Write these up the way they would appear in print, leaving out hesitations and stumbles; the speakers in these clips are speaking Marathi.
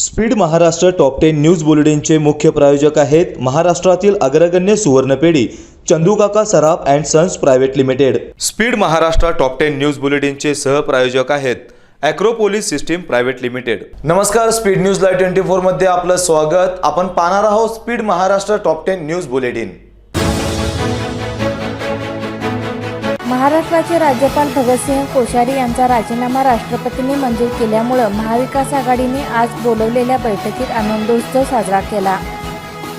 स्पीड महाराष्ट्र टॉप 10 न्यूज बुलेटिनचे मुख्य प्रायोजक आहेत महाराष्ट्रातील अग्रगण्य सुवर्णपेढी Chandukaka Saraf and sons private limited. Speed Maharashtra top 10 news बुलेटिनचे सहप्रायोजक आहेत ॲक्रोपोलिस सिस्टीम प्रायव्हेट लिमिटेड। नमस्कार, स्पीड न्यूज लाईव्ह 24 मध्ये आपलं स्वागत। आपण पाहणार आहोत speed Maharashtra top 10 news bulletin. महाराष्ट्राचे राज्यपाल भगतसिंह कोश्यारी यांचा राजीनामा राष्ट्रपतींनी मंजूर केल्यामुळे महाविकास आघाडीने आज बोलवलेल्या बैठकीत आनंदोत्सव साजरा केला।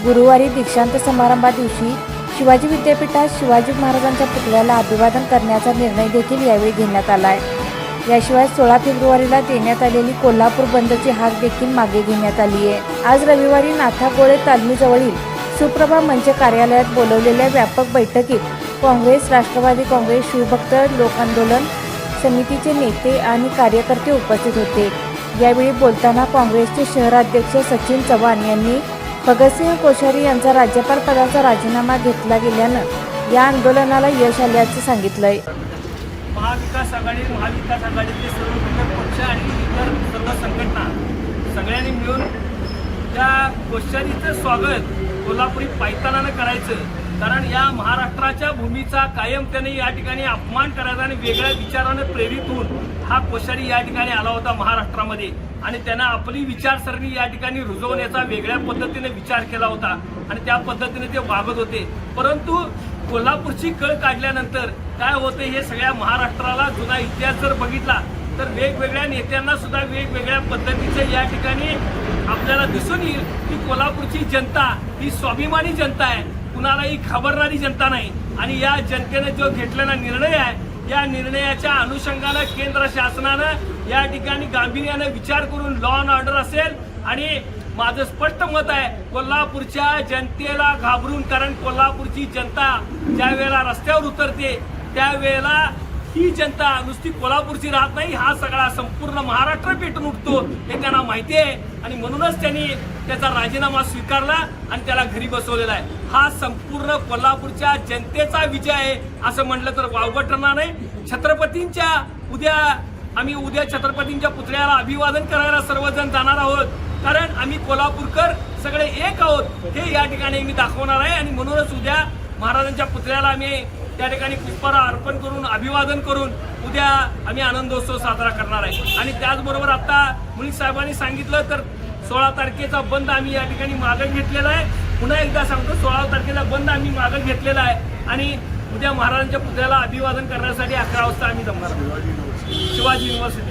गुरुवारी दीक्षांत समारंभादिवशी शिवाजी विद्यापीठात शिवाजी महाराजांच्या पुतळ्याला अभिवादन करण्याचा निर्णय देखील यावेळी घेण्यात आलाय। याशिवाय 16 फेब्रुवारीला देण्यात आलेली कोल्हापूर बंदची हाक देखील मागे घेण्यात आली आहे। आज रविवारी नाथागोळे तालमीजवळील सुप्रभा मंच कार्यालयात बोलवलेल्या व्यापक बैठकीत काँग्रेस, राष्ट्रवादी काँग्रेस, शिवभक्त लोक आंदोलन समितीचे नेते आणि कार्यकर्ते उपस्थित होते। यावेळी बोलताना काँग्रेसचे शहराध्यक्ष सचिन चव्हाण यांनी भगतसिंह कोश्यारी यांचा राज्यपाल पदाचा राजीनामा घेतला गेल्यानं या आंदोलनाला यश आल्याचं सांगितलंय। महाविकास आघाडीचे सर्व घटक पक्ष आणि इतर सर्व संघटना सगळ्यांनी मिळून त्या कोश्यारीचं स्वागत कोल्हापुरी पायतानानं करायचं, कारण या महाराष्ट्राच्या भूमीचा कायम त्याने या ठिकाणी अपमान करायचा आणि वेगळ्या विचारानं प्रेरित होऊन हा कोश्यारी या ठिकाणी आला होता महाराष्ट्रामध्ये आणि त्यानं आपली विचारसरणी या ठिकाणी रुजवण्याचा वेगळ्या पद्धतीने विचार केला होता आणि त्या पद्धतीने ते वागत होते। परंतु कोल्हापूरची कळ काढल्यानंतर काय होते हे सगळ्या महाराष्ट्राला जुना इतिहास जर बघितला तर वेगवेगळ्या नेत्यांना सुद्धा वेगवेगळ्या पद्धतीचे या ठिकाणी आपल्याला दिसून येईल की कोल्हापूरची जनता ही स्वाभिमानी जनता आहे, कुणालाही घाबरणारी जनता नाही। आणि या जनतेने जो घेतलेला निर्णय आहे या निर्णयाच्या अनुषंगाने केंद्र शासनानं या ठिकाणी गांभीर्याने विचार करून लॉ अँड ऑर्डर असेल आणि माझं स्पष्ट मत आहे कोल्हापूरच्या जनतेला घाबरून, कारण कोल्हापूरची जनता ज्या वेळेला रस्त्यावर उतरते त्यावेळेला ही जनता नुसती कोल्हापूरची राहत नाही, हा सगळा संपूर्ण महाराष्ट्र पेटून उठतो हे त्यांना माहिती आहे आणि म्हणूनच त्यांनी त्याचा राजीनामा स्वीकारला आणि त्याला घरी बसवलेला आहे। हा संपूर्ण कोल्हापूरच्या जनतेचा विजय आहे असं म्हटलं तर वावगं ठरणार नाही। छत्रपतींच्या आम्ही उद्या छत्रपतींच्या पुतळ्याला अभिवादन करायला सर्वजण जाणार आहोत, कारण आम्ही कोल्हापूरकर सगळे एक आहोत हे या ठिकाणी मी दाखवणार आहे आणि म्हणूनच उद्या महाराजांच्या पुतळ्याला आम्ही त्या ठिकाणी पुष्पहार अर्पण करून अभिवादन करून उद्या आम्ही आनंदोत्सव साजरा करणार आहे। आणि त्याचबरोबर आता मुळीक साहेबांनी सांगितलं तर 16 तारखेचा बंद आम्ही या ठिकाणी मागं घेतलेला आहे। पुन्हा एकदा सांगतो 16 तारखेचा बंद आम्ही मागं घेतलेला आहे आणि उद्या महाराजांच्या पुतळ्याला अभिवादन करण्यासाठी 11 वाजता आम्ही जमणार आहोत शिवाजी युनिव्हर्सिटी।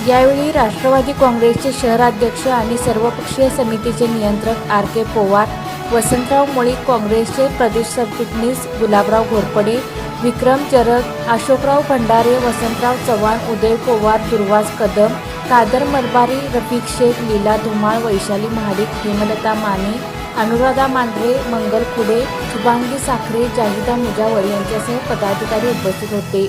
यावेळी राष्ट्रवादी काँग्रेसचे शहराध्यक्ष आणि सर्वपक्षीय समितीचे नियंत्रक आर.के. पवार, वसंतराव मुळीक, काँग्रेसचे प्रदेश सरचिटणीस गुलाबराव घोरपडे, विक्रम जरग, अशोकराव भंडारे, वसंतराव चव्हाण, उदय पवार, दुर्वास कदम, कादर मलबारी, रफिक शेख, लीला धुमाळ, वैशाली महाडिक, हेमलता माने, अनुराधा मांढरे, मंगल खुडे, शुभांगी साखरे, जाहिदा मुजावर यांच्यासह पदाधिकारी उपस्थित होते।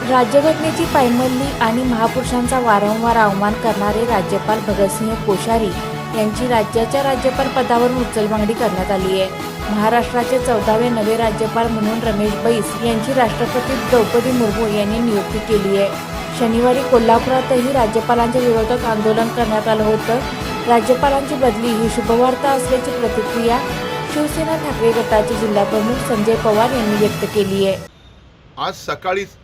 राज्यघटनेची पायमल्ली आणि महापुरुषांचा वारंवार अवमान करणारे राज्यपाल भगतसिंह कोश्यारी यांची राज्याच्या राज्यपाल पदावरून उचलबांगडी करण्यात आली आहे। महाराष्ट्राचे 14वे नवे राज्यपाल म्हणून रमेश बैस यांची राष्ट्रपती द्रौपदी मुर्मू यांनी नियुक्ती केली आहे। शनिवारी कोल्हापुरातही राज्यपालांच्या विरोधात आंदोलन करण्यात आलं होतं। राज्यपालांची बदली ही शुभवार्ता असल्याची प्रतिक्रिया शिवसेना ठाकरे गटाचे जिल्हाप्रमुख संजय पवार यांनी व्यक्त केली आहे। आज सकाळीच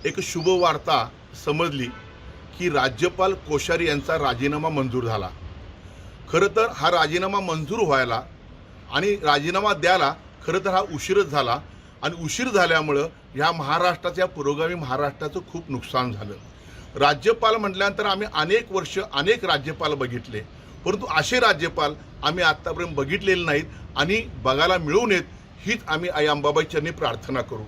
एक शुभवार्ता समजली की राज्यपाल कोश्यारी यांचा राजीनामा मंजूर झाला। खरं तर हा राजीनामा मंजूर व्हायला आणि राजीनामा द्यायला खरं तर हा उशीरच झाला आणि उशीर झाल्यामुळं ह्या महाराष्ट्राच्या पुरोगामी महाराष्ट्राचं खूप नुकसान झालं। राज्यपाल म्हटल्यानंतर आम्ही अनेक वर्ष अनेक राज्यपाल बघितले, परंतु असे राज्यपाल आम्ही आत्तापर्यंत बघितलेले नाहीत आणि बघायला मिळू नयेत हीच आम्ही आई अंबाबाई चरणी प्रार्थना करू।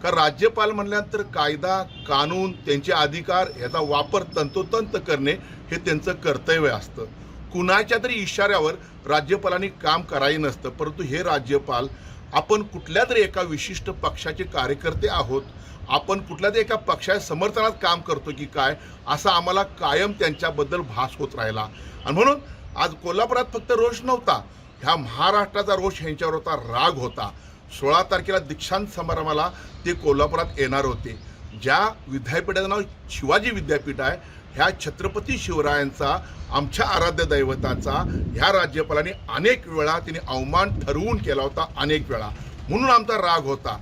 कारण राज्यपाल म्हटल्यानंतर कायदा कानून त्यांचे अधिकार याचा वापर तंतोतंत करणे हे त्यांचं कर्तव्य असतं। कुणाच्या तरी इशाऱ्यावर राज्यपालांनी काम करायचं नसतं, परंतु हे राज्यपाल आपण कुठल्या तरी एका विशिष्ट पक्षाचे कार्यकर्ते आहोत, आपण कुठल्या तरी एका पक्षाच्या समर्थनात काम करतो की काय असा आम्हाला कायम त्यांच्याबद्दल भास होत राहिला। आणि म्हणून आज कोल्हापुरात फक्त रोष नव्हता, ह्या महाराष्ट्राचा रोष ह्यांच्यावर होता, राग होता। 16 तारखेला दीक्षांत समारंभाला ते कोल्हापुरात येणार होते। ज्या विद्यापीठाचं नाव शिवाजी विद्यापीठ आहे ह्या छत्रपती शिवरायांचा, आमच्या आराध्य दैवताचा ह्या राज्यपालांनी अनेक वेळा तिने अवमान ठरवून केला होता, अनेक वेळा. म्हणून आमचा राग होता.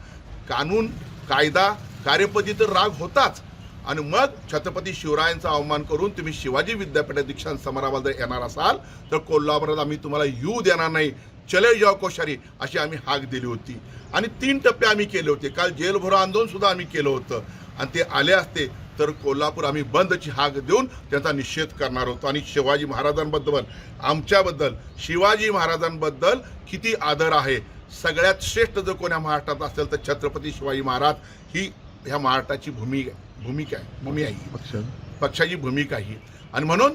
कानून, कायदा, कार्यपद्धती तर राग होताच. आणि मग छत्रपती शिवरायांचा अवमान करून तुम्ही शिवाजी विद्यापीठात दीक्षांत समारंभात जर येणार असाल तर कोल्हापुरात आम्ही तुम्हाला येऊ देणार नाही, चले जाओ कोश्यारी, अशी आम्ही हाक दिली होती. आणि 3 टप्पे आम्ही केले होते. काल जेल भरो आंदोलन सुद्धा आम्ही केलं होतं. आणि ते आले असते तर कोल्हापूर आम्ही बंदची हाक देऊन त्यांचा निषेध करणार होतो. आणि शिवाजी महाराजांबद्दल, आमच्याबद्दल, शिवाजी महाराजांबद्दल किती आदर आहे. सगळ्यात श्रेष्ठ जर कोण्या महाराष्ट्रात असेल तर छत्रपती शिवाजी महाराज ही ह्या महाराष्ट्राची भूमिका आहे, पक्षाची भूमिका ही. आणि म्हणून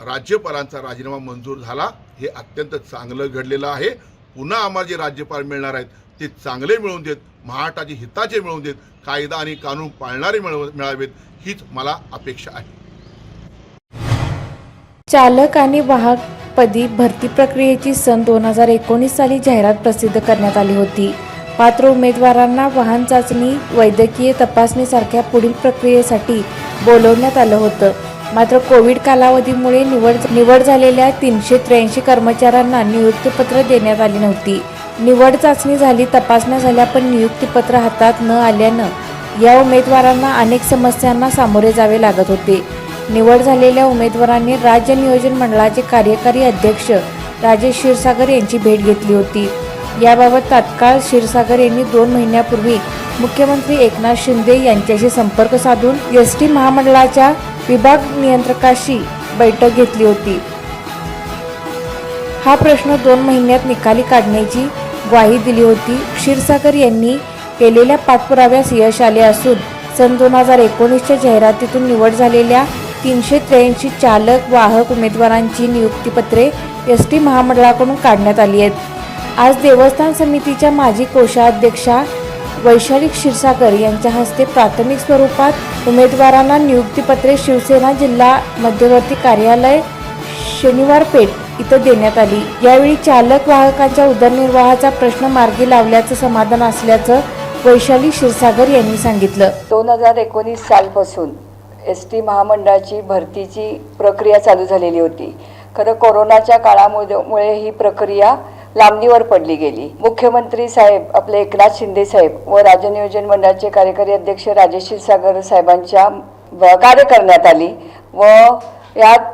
राज्यपालांचा राजीनामा मंजूर झाला, हे अत्यंत चांगलं घडलेलं आहे. पुन्हा आम्हाला जे राज्यपाल मिळणार आहेत ते चांगले मिळवून देत, महाराष्ट्राचे हिताचे मिळवून देत, कायदा आणि कानून पाळणारे मिळावेत, हीच मला अपेक्षा आहे. चालक आणि वाहक पदी भरती प्रक्रियेची सन 2019 साली जाहिरात प्रसिद्ध करण्यात आली होती. पात्र उमेदवारांना वाहन चाचणी, वैद्यकीय तपासणीसारख्या पुढील प्रक्रियेसाठी बोलवण्यात आलं होतं. मात्र कोविड कालावधीमुळे निवड झालेल्या 383 कर्मचाऱ्यांना नियुक्तीपत्र देण्यात आली नव्हती. निवड चाचणी झाली, तपासण्या झाल्या, पण नियुक्तीपत्र हातात न आल्यानं या उमेदवारांना अनेक समस्यांना सामोरे जावे लागत होते. निवड झालेल्या उमेदवारांनी राज्य नियोजन मंडळाचे कार्यकारी अध्यक्ष राजेश क्षीरसागर यांची भेट घेतली होती. याबाबत तात्काळ क्षीरसागर यांनी 2 महिन्यापूर्वी मुख्यमंत्री एकनाथ शिंदे यांच्याशी संपर्क साधून एसटी महामंडळाच्या विभाग नियंत्रकाशी बैठक घेतली होती. हा प्रश्न 2 महिन्यात निकाली काढण्याची ग्वाही दिली होती. क्षीरसागर यांनी केलेल्या पाठपुराव्यास यश आले असून सन 2019च्या जाहिरातीतून निवड झालेल्या 383 चालक वाहक उमेदवारांची नियुक्तीपत्रे एसटी महामंडळाकडून काढण्यात आली आहेत. आज देवस्थान समितीच्या माजी कोषाध्यक्षा वैशाली क्षीरसागर यांच्या हस्ते प्राथमिक स्वरूपात उमेदवारांना नियुक्तीपत्रे शिवसेना जिल्हा मध्यवर्ती कार्यालय शनिवार पेठ इथं देण्यात आली. यावेळी चालक वाहकांच्या उदरनिर्वाहाचा प्रश्न मार्गी लावल्याचं समाधान असल्याचं वैशाली क्षीरसागर यांनी सांगितलं. 2019 सालपासून एसटी महामंडळाची भरतीची प्रक्रिया चालू झालेली होती. खरं कोरोनाच्या काळामुळे ही प्रक्रिया लांबणीवर पडली गेली. मुख्यमंत्री साहेब आपले एकनाथ शिंदे साहेब व राज्य नियोजन मंडळाचे कार्यकारी अध्यक्ष राजेश क्षीरसागर साहेबांच्या कार्य करण्यात आली व यात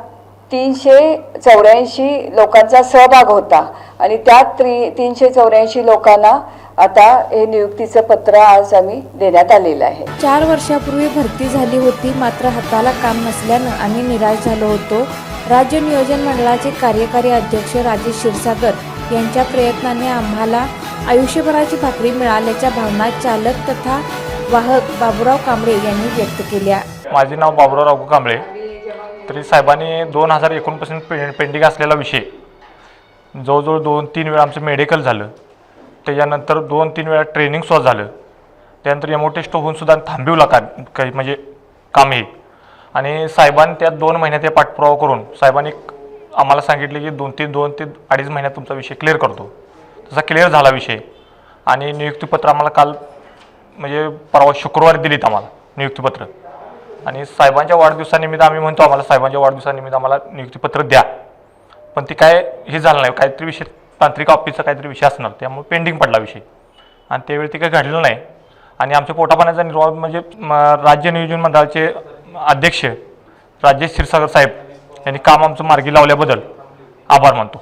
384 लोकांचा सहभाग होता आणि त्यात 384 लोकांना आता हे नियुक्तीचं पत्र आज आम्ही देण्यात आलेलं आहे. 4 वर्षापूर्वी भरती झाली होती, मात्र हाताला काम नसल्यानं आम्ही निराश झालो होतो. राज्य नियोजन मंडळाचे कार्यकारी अध्यक्ष राजेश क्षीरसागर यांच्या प्रयत्नाने आम्हाला आयुष्यभराची भाकरी मिळाल्याच्या भावना चालक तथा वाहक बाबूराव कांबळे यांनी व्यक्त केल्या. माझे नाव बाबूराव राघू कांबळे. तरी साहेबांनी 2019 पासून पेंडिंग असलेला विषय जवळजवळ 2-3 वेळा आमचं मेडिकल झालं, त्याच्यानंतर 2-3 वेळा ट्रेनिंग सुद्धा झालं, त्यानंतर एमओ टेस्ट होऊन सुद्धा थांबवला काही म्हणजे काम हे. आणि साहेबांनी त्या 2 महिन्यात पाठपुरावा करून साहेबांनी आम्हाला सांगितले की 2 ते 2.5 महिन्यात तुमचा विषय क्लिअर करतो. तसा क्लिअर झाला विषय आणि नियुक्तीपत्र आम्हाला काल म्हणजे परवा शुक्रवारी दिलीत आम्हाला नियुक्तीपत्र. आणि साहेबांच्या वाढदिवसानिमित्त आम्ही म्हणतो आम्हाला साहेबांच्या वाढदिवसानिमित्त आम्हाला नियुक्तीपत्र द्या, पण ते काय हे झालं नाही. काहीतरी विषय तांत्रिक ऑफिसचा काहीतरी विषय असणार, त्यामुळे पेंडिंग पडला विषय आणि त्यावेळी ते काही घडलं नाही. आणि आमच्या पोटापाण्याचा निर्वाह म्हणजे राज्य नियोजन मंडळाचे अध्यक्ष राजेश क्षीरसागर साहेब यांनी काम आमचं मार्गी लावल्याबद्दल आभार मानतो.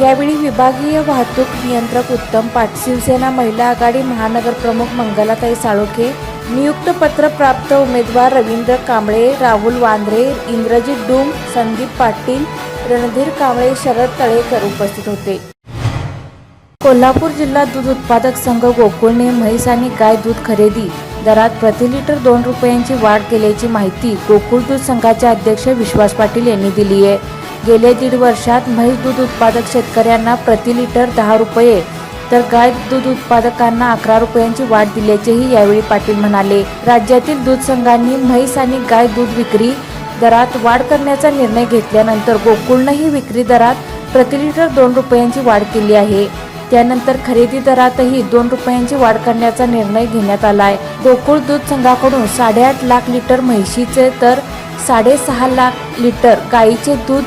यावेळी विभागीय वाहतूक नियंत्रक उत्तम पाट, शिवसेना महिला आघाडी महानगर प्रमुख मंगलाताई साळोखे, नियुक्त पत्र प्राप्त उमेदवार रवींद्र कांबळे, राहुल वांद्रे, इंद्रजित डूम, संदीप पाटील, रणधीर कांबळे, शरद तळेकर उपस्थित होते. कोल्हापूर जिल्हा दूध उत्पादक संघ गोकुळने म्हैस आणि गाय दूध खरेदी दरात प्रति लिटर 2 रुपयांची वाढ केल्याची माहिती गोकुळ दूध संघाचे अध्यक्ष विश्वास पाटील यांनी दिली आहे. गेल्या 1.5 वर्षात म्हैस दूध उत्पादक शेतकऱ्यांना प्रति लिटर 10 रुपये तर गाय दूध उत्पादकांना 11 रुपयांची वाढ दिल्याचेही यावेळी पाटील म्हणाले. राज्यातील दूध संघांनी म्हैस आणि गाय दूध विक्री दरात वाढ करण्याचा निर्णय घेतल्यानंतर गोकुळनेही विक्री दरात प्रति लिटर 2 रुपयांची वाढ केली आहे. त्यानंतर खरेदी दरातही 2 रुपयांची वाढ करण्याचा निर्णय घेण्यात आलाय. गोकुळ दूध संघाकडून 8.5 लाख लिटर म्हैशीचे तर 6.5 लाख लिटर गाईचे दूध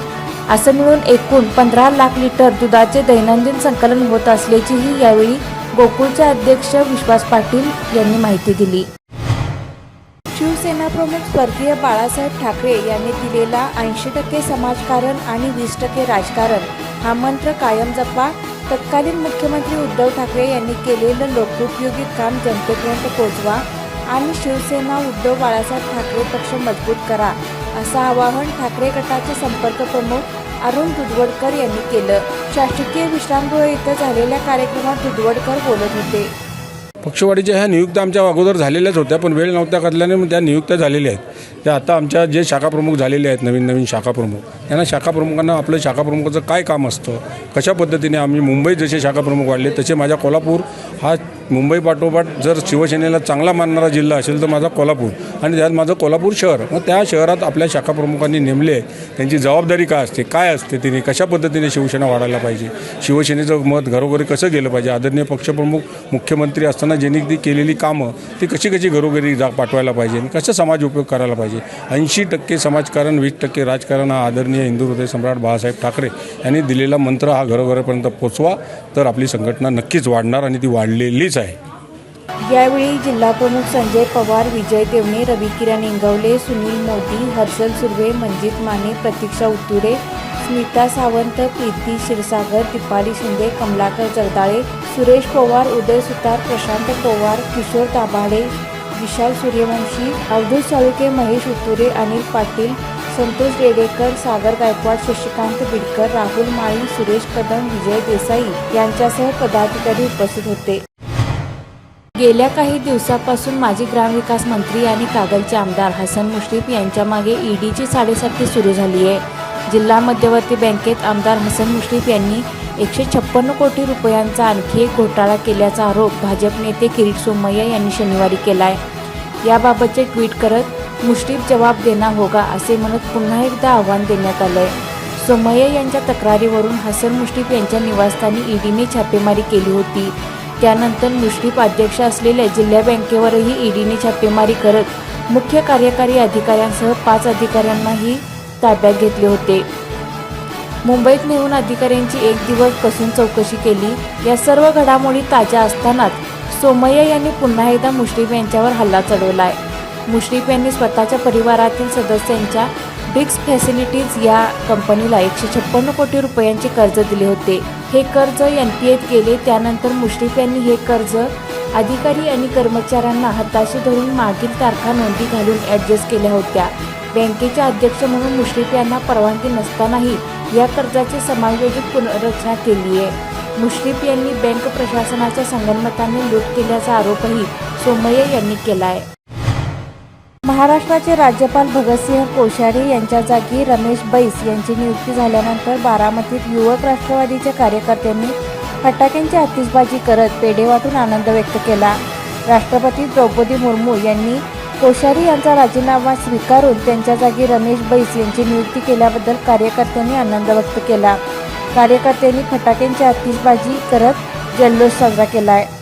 असं मिळून एकूण 15 लाख लिटर दुधाचे दैनंदिन संकलन होत असल्याचीही यावेळी गोकुळचे अध्यक्ष विश्वास पाटील यांनी माहिती दिली. शिवसेना प्रमुख स्वर्गीय बाळासाहेब ठाकरे यांनी दिलेला 80% समाजकारण आणि 20% राजकारण हा मंत्र कायम जपा. तत्कालीन मुख्यमंत्री उद्धव ठाकरे यांनी केलेलं लोकोपयोगी काम जनतेपर्यंत पोहोचवा आणि शिवसेना उद्धव बाळासाहेब ठाकरे पक्ष मजबूत करा असं आवाहन ठाकरे गटाचे संपर्क प्रमुख अरुण दुधवडकर यांनी केलं. शासकीय विश्रामगृह इथं झालेल्या कार्यक्रमात दुधवडकर बोलत होते. पक्षवाढीच्या ह्या नियुक्त्या आमच्या अगोदर झालेल्याच होत्या, पण वेळ नव्हत्या करल्याने मग त्या नियुक्त्या झालेल्या आहेत. त्या आता आमच्या जे शाखाप्रमुख झालेले आहेत, नवीन शाखाप्रमुख, त्यांना शाखाप्रमुखांना आपलं शाखाप्रमुखाचं काय काम असतं, कशा पद्धतीने आम्ही मुंबईत जसे शाखाप्रमुख वाढले तसे माझा कोल्हापूर हा मुंबई पाठोपाठ जर शिवसेनेला चांगला मानणारा जिल्हा असेल तर माझा कोल्हापूर आणि त्यात माझं कोल्हापूर शहर. मग त्या शहरात आपल्या शाखाप्रमुखांनी नेमले, त्यांची जबाबदारी काय असते, काय असते, तिने कशा पद्धतीने शिवसेना वाढायला पाहिजे, शिवसेनेचं मत घरोघरी कसं गेलं पाहिजे, आदरणीय पक्षप्रमुख मुख्यमंत्री असताना ज्यांनी ती केलेली कामं ती कशी घरोघरी पाठवायला पाहिजे आणि कसं समाज उपयोग करायला पाहिजे. 80% समाजकारण 20% राजकारण हा आदरणीय हिंदू हृदय सम्राट बाळासाहेब ठाकरे यांनी दिलेला मंत्र हा घरोघरापर्यंत पोचवा तर आपली संघटना नक्कीच वाढणार आणि ती वाढलेलीच आहे. यावेळी जिल्हा प्रमुख संजय पवार, विजय देवणे, रवी किरण इंगवले, सुनील मोदी, हर्षल सुर्वे, मंजित माने, प्रतीक्षा उत्तुरे, स्मिता सावंत, प्रीती क्षीरसागर, दीपाली शिंदे, कमलाकर जगदाळे, सुरेश पवार, उदय सुतार, प्रशांत पवार, किशोर दाभाडे, विशाल सूर्यवंशी, अवधूत साळुके, महेश उत्तुरे, अनिल पाटील, संतोष रेडेकर, सागर गायकवाड, शशिकांत बिडकर, राहुल माळी, सुरेश कदम, विजय देसाई यांच्यासह पदाधिकारी उपस्थित होते. गेल्या काही दिवसापासून माजी ग्रामविकास मंत्री आणि कागलचे आमदार हसन मुश्रीफ यांच्या मागे ईडीची साडेसाती सुरू झाली आहे. जिल्हा मध्यवर्ती बँकेत आमदार हसन मुश्रीफ यांनी 156 कोटी रुपयांचा आणखी एक घोटाळा केल्याचा आरोप भाजप नेते किरीट सोमय्या यांनी शनिवारी केला आहे. याबाबतचे ट्विट करत मुश्रीफ जवाब देना होगा असे म्हणत पुन्हा एकदा आव्हान देण्यात आलं आहे. सोमय्या यांच्या तक्रारीवरून हसन मुश्रीफ यांच्या निवासस्थानी ईडीने छापेमारी केली होती. त्यानंतर मुश्रीफ अध्यक्ष असलेल्या जिल्हा बँकेवरही ईडीने छापेमारी करत मुख्य कार्यकारी अधिकाऱ्यांसह 5 अधिकाऱ्यांनाही ताब्यात घेतले होते. मुंबईत नेऊन अधिकाऱ्यांची 1 दिवस कसून चौकशी केली. या सर्व घडामोडी ताज्या असतानाच सोमय्या यांनी पुन्हा एकदा मुश्रीफ यांच्यावर हल्ला चढवलाय. मुश्रीफ यांनी स्वतःच्या परिवारातील सदस्यांच्या ब्रिक्स फॅसिलिटीज या कंपनीला 156 कोटी रुपयांचे कर्ज दिले होते. हे कर्ज NPAत गेले. त्यानंतर मुश्रीफ यांनी हे कर्ज अधिकारी आणि कर्मचाऱ्यांना हाताशी धरून मागील तारखा नोंदी घालून ॲडजस्ट केल्या होत्या. बँकेचे अध्यक्ष म्हणून मुश्रीफ यांना परवानगी नसतानाही या कर्जाची समायोजित पुनर्रचना केली आहे. मुश्रीफ यांनी बँक प्रशासनाच्या संगनमताने लूट केल्याचा आरोपही सोमय्या यांनी केला आहे. महाराष्ट्राचे राज्यपाल भगतसिंह कोश्यारी यांच्या जागी रमेश बैस यांची नियुक्ती झाल्यानंतर बारामतीत युवक राष्ट्रवादीच्या कार्यकर्त्यांनी फटाक्यांची आतिषबाजी करत पेढे वाटून आनंद व्यक्त केला. राष्ट्रपती द्रौपदी मुर्मू यांनी कोश्यारी यांचा राजीनामा स्वीकारून त्यांच्या जागी रमेश बैस यांची नियुक्ती केल्याबद्दल कार्यकर्त्यांनी आनंद व्यक्त केला. कार्यकर्त्यांनी फटाक्यांची आतिषबाजी करत जल्लोष साजरा केला आहे.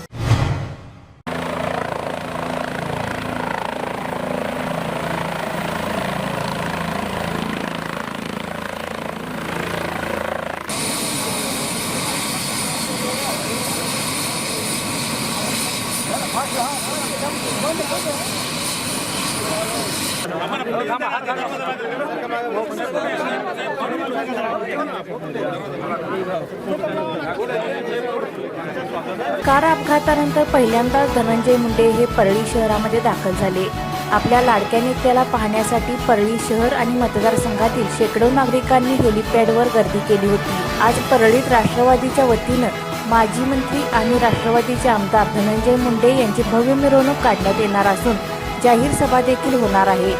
कार अपघातानंतर पहिल्यांदाच धनंजय मुंडे हे परळी शहरामध्ये दाखल झाले. आपल्या लाडक्या नेत्याला पाहण्यासाठी परळी शहर आणि मतदारसंघातील शेकडो नागरिकांनी हेलिपॅडवर गर्दी केली होती. आज परळीत राष्ट्रवादीच्या वतीनं माजी मंत्री आणि राष्ट्रवादीचे आमदार धनंजय मुंडे यांची भव्य मिरवणूक काढण्यात येणार असून जाहीर सभा देखील होणार आहे.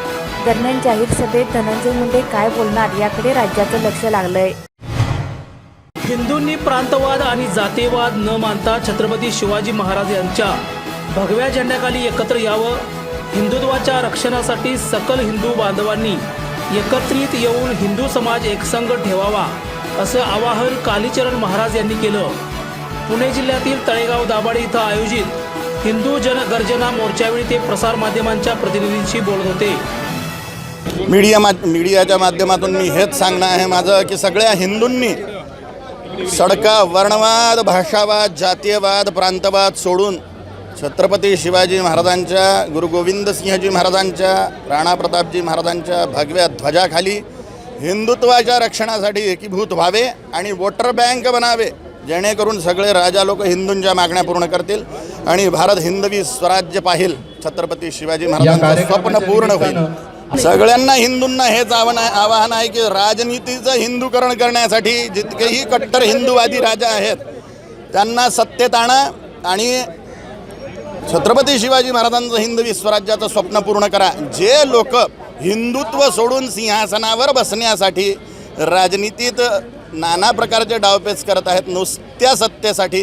दरम्यान जाहीर सभेत धनंजय मुंडे काय बोलणार याकडे राज्याचं लक्ष लागलंय. हिंदूंनी प्रांतवाद आणि जातीयवाद न मानता छत्रपती शिवाजी महाराज यांच्या भगव्या झेंड्याखाली एकत्र यावं. हिंदुत्वाच्या रक्षणासाठी सकल हिंदू बांधवांनी एकत्रित येऊन हिंदू समाज एकसंघ ठेवावा असं आवाहन कालीचरण महाराज यांनी केलं. पुणे जिल्ह्यातील तळेगाव दाभाडे इथं आयोजित हिंदू जनगर्जना मोर्चावेळी ते प्रसार माध्यमांच्या प्रतिनिधींशी बोलत होते. मीडियाच्या माध्यमातून मी हेच सांगणं आहे माझं की सगळ्या हिंदूंनी सडका वर्णवाद, भाषावाद, जातीयवाद, प्रांतवाद सोडून छत्रपती शिवाजी महाराजांच्या, गुरु गोविंद सिंहजी महाराजांच्या, राणा प्रतापजी महाराजांच्या भगव्या ध्वजाखाली हिंदुत्वाच्या रक्षणासाठी एकीभूत व्हावे आणि वोटर बँक बनावे, जेणेकरून सगळे राजा लोक हिंदूंच्या मागण्या पूर्ण करतील आणि भारत हिंदवी स्वराज्य पाहिल. छत्रपती शिवाजी महाराजांचं स्वप्न पूर्ण होईल. सगळ्यांना हिंदूंना हेच आवाहन आहे की राजनीतीचं हिंदूकरण करण्यासाठी जितकेही कट्टर हिंदूवादी राजा आहेत त्यांना सत्तेत आणा आणि छत्रपती शिवाजी महाराजांचं हिंदवी स्वराज्याचं स्वप्न पूर्ण करा. जे लोक हिंदुत्व सोडून सिंहासनावर बसण्यासाठी राजनीतीत नाना प्रकारचे डावपेच करत आहेत नुसत्या सत्तेसाठी,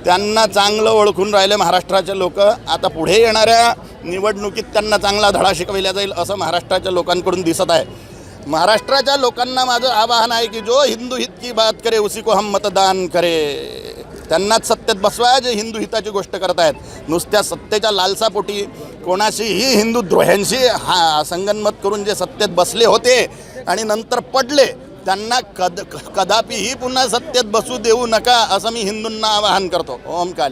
त्यांना चांगलं ओळखून राहिले महाराष्ट्राचे लोक. आता पुढे येणाऱ्या निवडणुकीत त्यांना चांगला धडा शिकविला जाईल असं महाराष्ट्राच्या लोकांकडून दिसत आहे. महाराष्ट्राच्या लोकांना माझं आवाहन आहे की जो हिंदू हित की बात करे उसी को हम मतदान करे. त्यांनाच सत्तेत बसवा जे हिंदू हिताची गोष्ट करत आहेत. नुसत्या सत्तेच्या लालसापोटी कोणाशीही हिंदू द्रोह्यांशी संगनमत करून जे सत्तेत बसले होते आणि नंतर पडले त्यांना कदापिही पुन्हा सत्तेत बसू देऊ नका असं मी हिंदूंना आवाहन करतो. ओम काली.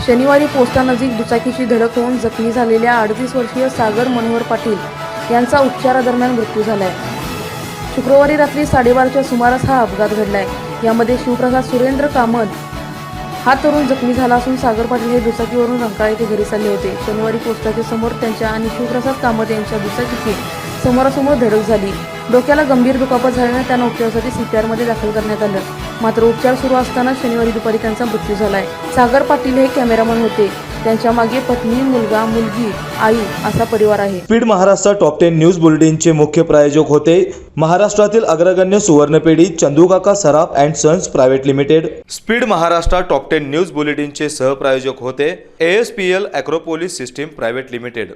शनिवारी पोस्टानजीक दुचाकीची धडक होऊन जखमी झालेल्या 38 वर्षीय सागर मनोहर पाटील यांचा उपचारादरम्यान मृत्यू झालाय. शुक्रवारी रात्री 12:30च्या सुमारास हा अपघात घडलाय. यामध्ये शिवप्रसाद सुरेंद्र कामत हा तरुण जखमी झाला असून सागर पाटील हे दुचाकीवरून रंकाळा येथे घरी चालले होते. शनिवारी पोस्टाच्या समोर त्यांच्या आणि शिवप्रसाद कामत यांच्या दुचाकीची समोरासमोर धडक झाली. डोक्याला गंभीर दुखापत झाल्याने त्यांना उपचारासाठी CPR मध्ये दाखल करण्यात आलं. मात्र उपचार सुरू असताना शनिवारी दुपारी त्यांचा मृत्यू झालाय. सागर पाटील हे कॅमेरामन होते. त्यांच्या मागे पत्नी, मुलगा, मुलगी, आई असा परिवार आहे. स्पीड महाराष्ट्र टॉप 10 न्यूज बुलेटिनचे मुख्य प्रायोजक होते महाराष्ट्रातील अग्रगण्य सुवर्णपेढी Chandukaka Saraf and sons private limited. Speed Maharashtra top 10 news बुलेटिनचे सहप्रायोजक होते ASPL Agropolis system private limited.